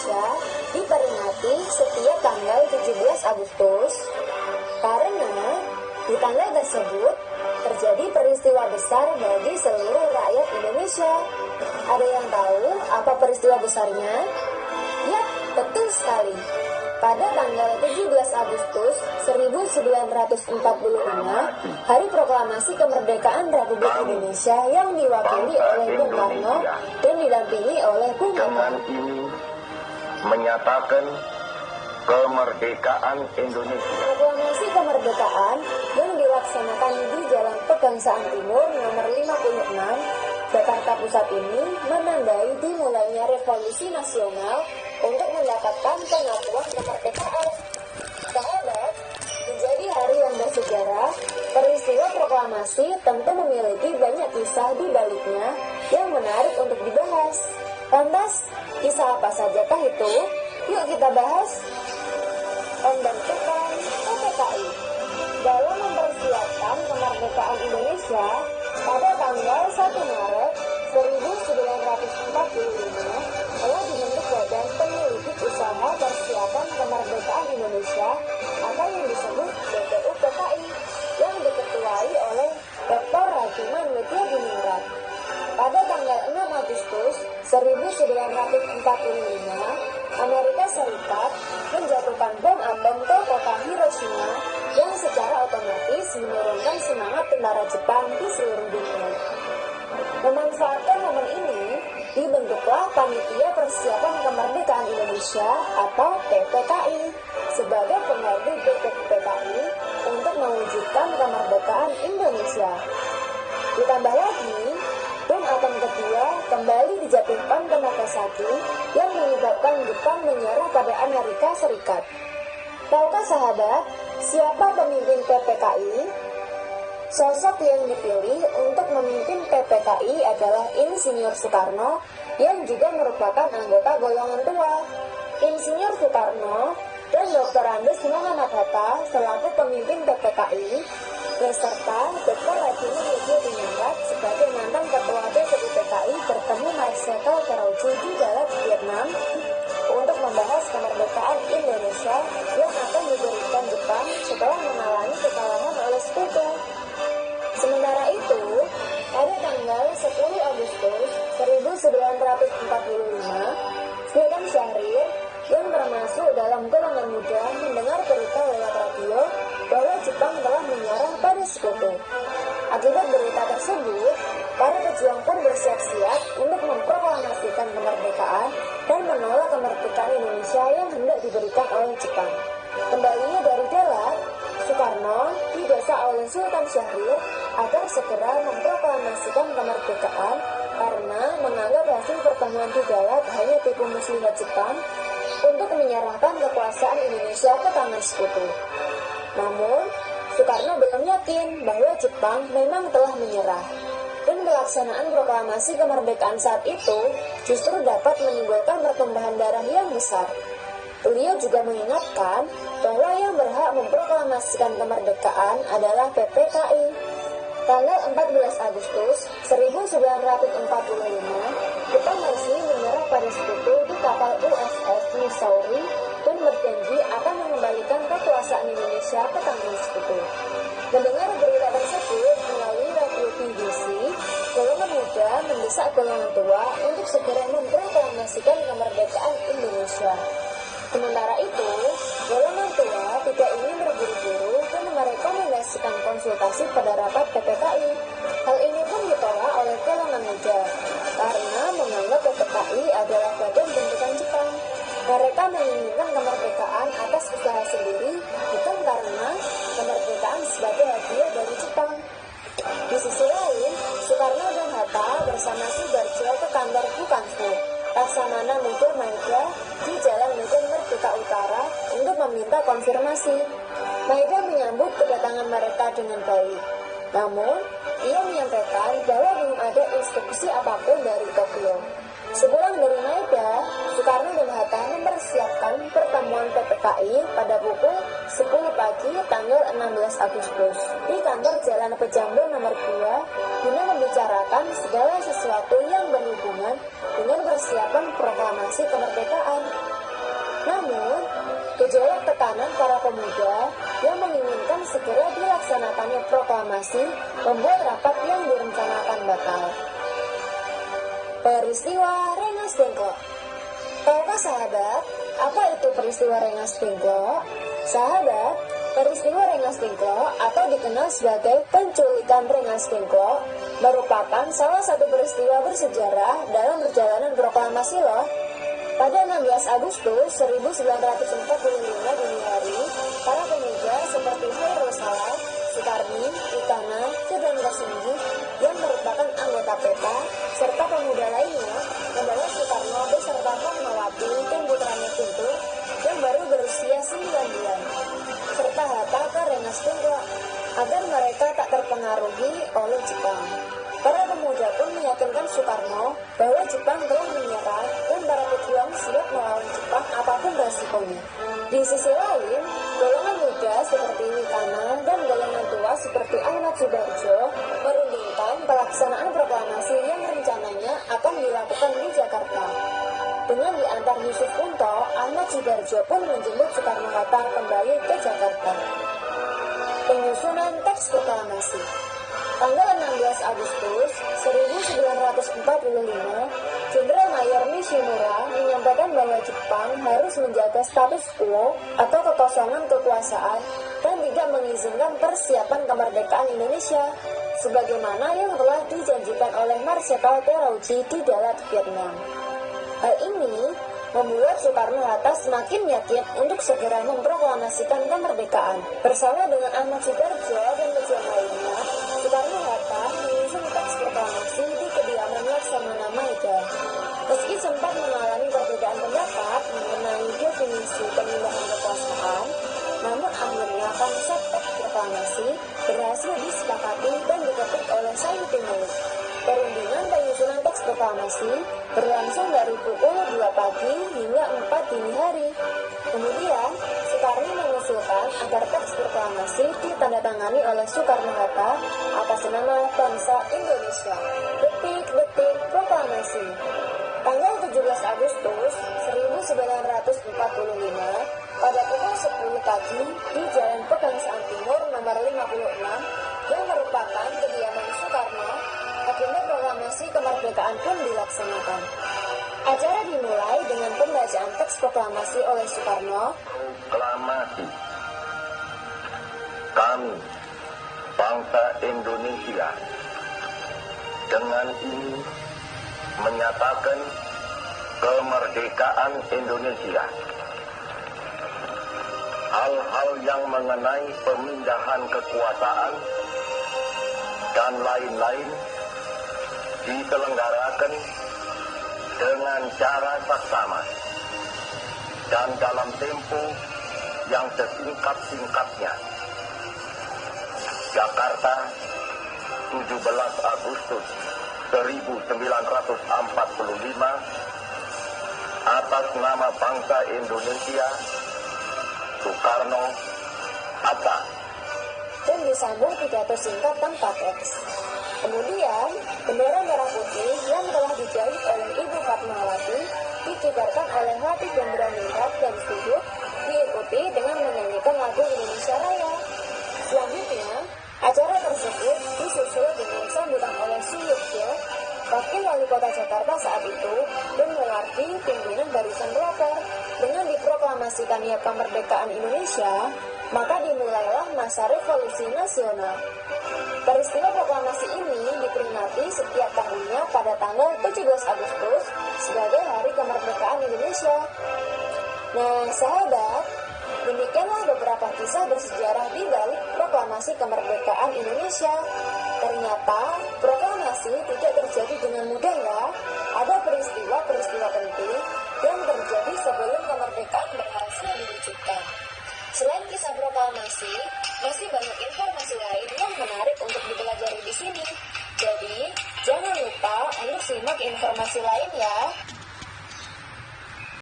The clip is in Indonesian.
Indonesia diperingati setiap tanggal 17 Agustus karena di tanggal tersebut terjadi peristiwa besar bagi seluruh rakyat Indonesia. Ada yang tahu apa peristiwa besarnya? Ya, betul sekali. Pada tanggal 17 Agustus 1945, Hari Proklamasi Kemerdekaan Republik Indonesia yang diwakili oleh Bung Karno dan didampingi oleh Bung Hatta ini menyatakan kemerdekaan Indonesia. Proklamasi kemerdekaan yang dilaksanakan di Jalan Pegangsaan Timur nomor 56, Jakarta Pusat ini menandai dimulainya revolusi nasional untuk mendapatkan pengakuan kemerdekaan. Sahabat, menjadi hari yang bersejarah, peristiwa proklamasi tentu memiliki banyak kisah di baliknya yang menarik untuk dibahas. Lantas, kisah apa sajakah itu? Yuk kita bahas. Pembentukan PPKI. Dalam mempersiapkan kemerdekaan Indonesia pada tanggal 1 Maret 1945 telah dibentuk Badan Penyelidik Usaha Persiapan Kemerdekaan Indonesia atau yang disebut BPUPKI yang diketuai oleh Dr. Rajiman Widyadiningrat. Pada tanggal 6 Agustus 1945, Amerika Serikat menjatuhkan bom atom ke kota Hiroshima yang secara otomatis menurunkan semangat tentara Jepang di seluruh dunia. Memanfaatkan momen ini, dibentuklah Panitia Persiapan Kemerdekaan Indonesia atau PPKI sebagai pengganti BPUPKI untuk mewujudkan kemerdekaan Indonesia. Ditambah lagi, bom atom kedua kembali dijatuhkan ke Nagasaki yang menyebabkan Jepang menyerah pada Amerika Serikat. Tahukah sahabat, siapa pemimpin PPKI? Sosok yang dipilih untuk memimpin PPKI adalah Insinyur Soekarno yang juga merupakan anggota golongan tua. Insinyur Soekarno dan Dr. Andes Muhammad Hatta selaku pemimpin PPKI beserta Dr. Rajiman Widyadiningrat sebagai mantan ketua BPUPKI bertemu Marshal Terauchi di Dalat, Vietnam untuk membahas kemerdekaan Indonesia yang akan diberikan Jepang setelah mengalami kekalahan oleh Sekutu. Sementara itu, pada tanggal 10 Agustus 1945, Sultan Syahrir yang termasuk dalam golongan muda mendengar berita lewat radio bahwa Jepang telah menyerah pada Sekutu. Akibat berita tersebut, para pejuang pun bersiap-siap untuk memproklamasikan kemerdekaan dan menolak kemerdekaan Indonesia yang hendak diberikan oleh Jepang. Kembalinya dari Dalat, Soekarno didesak oleh Sultan Syahrir agar segera memproklamasikan kemerdekaan karena menganggap hasil pertemuan di Dalat hanya tipu muslihat Jepang untuk menyerahkan kekuasaan Indonesia ke tangan Sekutu. Namun, Soekarno belum yakin bahwa Jepang memang telah menyerah, dan pelaksanaan proklamasi kemerdekaan saat itu justru dapat menimbulkan pertumpahan darah yang besar. Beliau juga mengingatkan bahwa yang berhak memproklamasikan kemerdekaan adalah PPKI. Tanggal 14 Agustus 1945, Jepang resmi menyerah pada Sekutu di kapal USS Missouri dan berjanji akan mengembalikan kekuasaan Indonesia ke tangan Sekutu. Mendengar berita tersebut melalui radio BBC, golongan muda mendesak golongan tua untuk segera memproklamasikan kemerdekaan Indonesia. Sementara itu, golongan tua tidak ingin terburu-buru dan merekomendasikan konsultasi pada rapat PPKI. Hal ini pun ditolak oleh golongan muda karena menganggap PPKI adalah bagian bentukan Jepang. Mereka menginginkan kemerdekaan atas usaha sendiri, bukan karena kemerdekaan sebagai hadiah dari Jepang. Di sisi lain, Soekarno dan Hatta bersama Sudarjo ke kantor Bukanfu, Laksamana Muda Maeda di Jalan Medan Merdeka Utara untuk meminta konfirmasi. Maeda menyambut kedatangan mereka dengan baik. Namun, ia menyampaikan bahwa belum ada instruksi apapun dari Tokyo. Sepulang dari Maeda, Soekarno dan Hatta mempersiapkan pertemuan PPKI pada pukul 10 pagi tanggal 16 Agustus di kantor Jalan Pejambe nomor 2 guna membicarakan segala sesuatu yang berhubungan dengan persiapan proklamasi kemerdekaan. tekanan para pemuda yang menginginkan segera dilaksanakannya proklamasi membuat rapat yang direncanakan batal. Peristiwa Rengas Dengklok. Tahukah sahabat, apa itu peristiwa Rengas Dengklok? Sahabat, peristiwa Rengas Dengklok atau dikenal sebagai penculikan Rengas Dengklok merupakan salah satu peristiwa bersejarah dalam perjalanan proklamasi loh. Pada 16 Agustus 1945 dini hari, para pemuda seperti Hairul Saleh, Sukarni, Ikana, dan Kasinggi yang merupakan anggota PETA serta pemuda lainnya membawa Soekarno beserta Fatmawati dan putranya Kuntur yang baru berusia 9 bulan serta Hatta ke Rengas Dengklok agar mereka tak terpengaruhi oleh Jepang. Para pemuda pun meyakinkan Soekarno bahwa Jepang telah menyerah dan para pejuang siap melawan Jepang apapun resikonya. Di sisi lain, golongan muda seperti Wikana dan golongan tua seperti Ahmad Subarjo merundingkan pelaksanaan proklamasi yang rencananya akan dilakukan di Jakarta. Dengan diantar Yusuf Unto, Ahmad Subarjo pun menjemput Soekarno-Hatta kembali ke Jakarta. Penyusunan teks proklamasi. Tanggal 16 Agustus 1945, Jenderal Mayor Nishimura menyampaikan bahwa Jepang harus menjaga status quo atau kekosongan kekuasaan dan tidak mengizinkan persiapan kemerdekaan Indonesia sebagaimana yang telah dijanjikan oleh Marsekal Terauchi di Dalat, Vietnam. Hal ini membuat Soekarno-Hatta semakin yakin untuk segera memproklamasikan kemerdekaan. Bersama dengan Ahmad Subarjo dan pejuang lainnya, Soekarno-Hatta menyusun teks proklamasi di kediaman Laksamana Maeda. Meski sempat mengalami perbedaan pendapat mengenai definisi pemindahan kekuasaan, namun akhirnya konsep teks proklamasi berhasil disepakati dan diketuk oleh Sayuti Malik. Perundingan penyusunan teks proklamasi berlangsung dari pukul 2 pagi hingga 4 dini hari. Kemudian, Soekarno mengusulkan agar teks proklamasi ditandatangani oleh Soekarno-Hatta atas nama bangsa Indonesia. Detik-detik proklamasi. Tanggal 17 Agustus 1945, pada pukul 10 pagi di Jalan Pegangsaan Timur nomor 56 yang merupakan kediaman Soekarno, agenda proklamasi kemerdekaan pun dilaksanakan. Acara dimulai dengan pembacaan teks proklamasi oleh Soekarno. Proklamasi. Kami, bangsa Indonesia, dengan ini menyatakan kemerdekaan Indonesia. Hal-hal yang mengenai pemindahan kekuasaan dan lain-lain diselenggarakan dengan cara saksama dan dalam tempo yang sesingkat-singkatnya. Jakarta, 17 Agustus 1945, atas nama bangsa Indonesia, Soekarno, Hatta. Dan disambung pidato singkat tanpa teks. Kemudian, bendera merah putih yang telah dijahit oleh Ibu Fatmawati dikibarkan oleh Hatip Hendra dan Sudut, diikuti dengan menyanyikan lagu Indonesia Raya. Selanjutnya, acara tersebut disusul dengan sambutan oleh Suyukyo, Wakil Wali Kota Jakarta saat itu, dan Muwardi, pimpinan barisan pelopor. Dengan diproklamasikannya kemerdekaan Indonesia, maka dimulailah masa revolusi nasional. Peristiwa proklamasi ini diperingati setiap tahunnya pada tanggal 17 Agustus sebagai Hari Kemerdekaan Indonesia. Nah, sahabat, demikianlah beberapa kisah bersejarah di balik proklamasi kemerdekaan Indonesia. Ternyata proklamasi tidak terjadi dengan mudah ya. Ada peristiwa-peristiwa penting yang terjadi sebelum kemerdekaan berhasil diwujudkan. Selain kisah proklamasi, masih banyak informasi lain yang menarik untuk dipelajari di sini. Jadi, jangan lupa untuk simak informasi lain ya.